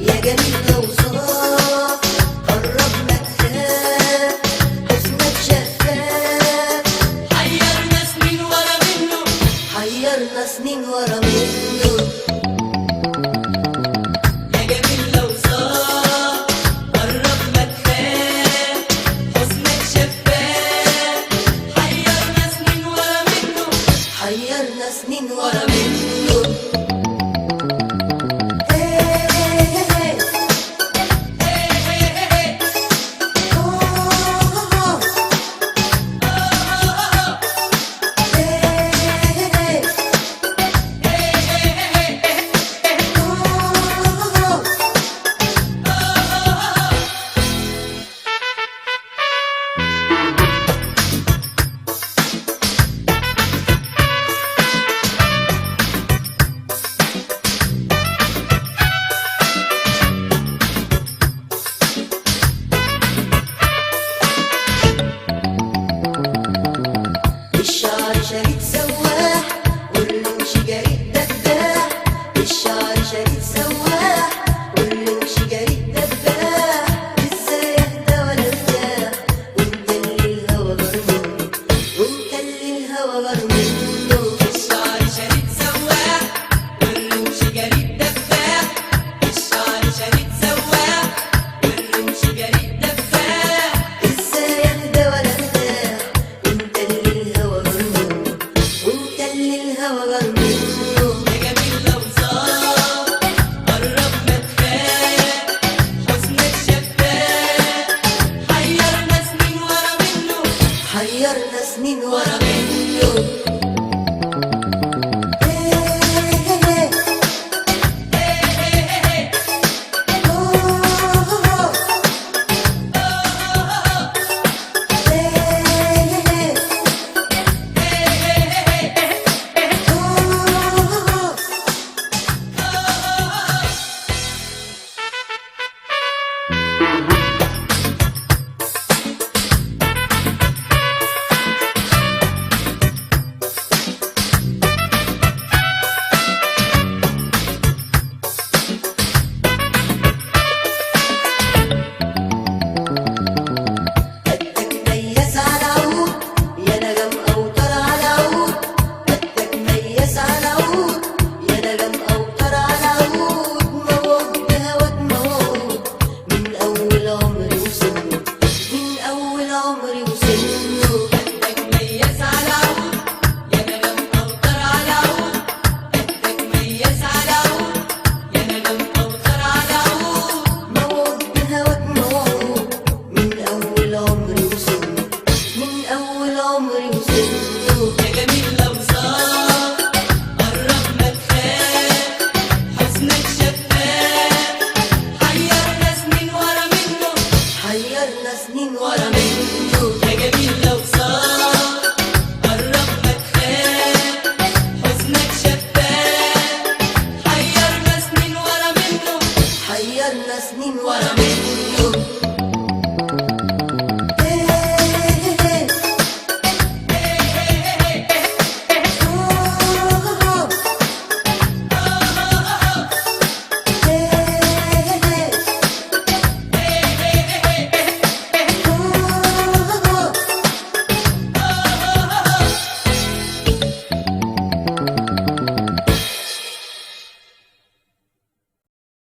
يا جميل وصاف قرب ما تخاف حسنك شفاف حيرنا سنين ورا منه حيرنا سنين ورا منه يا جميل لو صار قرب ما تخاف حسنك شفاف حيرنا سنين ورا منه حيرنا سنين ورا منه الشعر شريط سواح والرمش جريد دباح الشعر شريط سواح والرمش جريد دباح ازاي اهدى ولا ارتاح وانت اللي الهوى غرمنه وانت اللي الهوى غرمنه الشعر شريط سواح والرمش جريد دباح الشعر شريط سواح والرمش جريد دباح ازاي اهدى ولا ارتاح وانت اللي الهوى غرمنه وانت اللي الهوى غرمنه